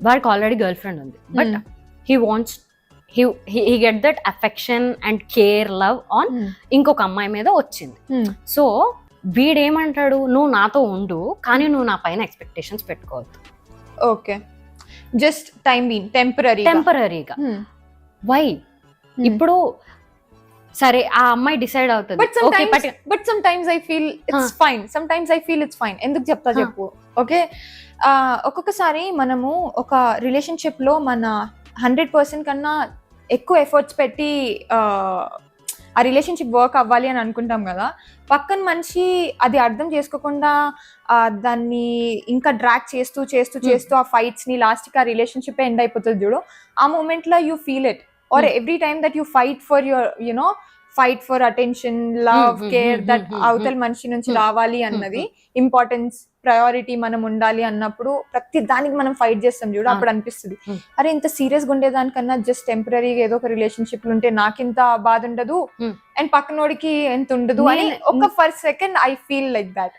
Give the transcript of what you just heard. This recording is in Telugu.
వాడికి ఆల్రెడీ గర్ల్ ఫ్రెండ్ ఉంది, but he wants he get that affection and care love on ఇంకొక అమ్మాయి మీద వచ్చింది. సో వీడేమంటాడు, నువ్వు నాతో ఉండు కానీ నువ్వు నా పైన ఎక్స్పెక్టేషన్స్ పెట్టుకోవద్దు. ఓకే, జస్ట్ టైం బీన్ టెంపరరీగా. వై? ఇప్పుడు సరే ఆ అమ్మాయి డిసైడ్ అవుతుంది, but sometimes I feel it's fine. ఎందుకు చెప్తా చెప్పు. ఓకే, ఒక్కొక్కసారి మనము ఒక రిలేషన్షిప్ లో మన 100% కన్నా ఎక్కువ ఎఫర్ట్స్ పెట్టి ఆ రిలేషన్షిప్ వర్క్ అవ్వాలి అని అనుకుంటాం కదా. పక్కన మనిషి అది అర్థం చేసుకోకుండా దాన్ని ఇంకా డ్రాగ్ చేస్తూ ఆ ఫైట్స్ ని లాస్ట్ కి ఆ రిలేషన్షిప్ ఎండ్ అయిపోతుంది చూడు. ఆ మూమెంట్ లో you feel it, or every time that you fight for your fight for attention, love, care that అవతల మనిషి నుంచి రావాలి అన్నది ఇంపార్టెన్స్, ప్రయారిటీ మనం ఉండాలి అన్నప్పుడు ప్రతి దానికి మనం ఫైట్ చేస్తాం చూడు. అప్పుడు అనిపిస్తుంది, అరే ఇంత సీరియస్ గా ఉండేదానికన్నా జస్ట్ టెంపరీగా ఏదో ఒక రిలేషన్షిప్ ఉంటే నాకింత బాధ ఉండదు అండ్ పక్కనోడికి ఎంత ఉండదు అని ఒక for second I feel like that.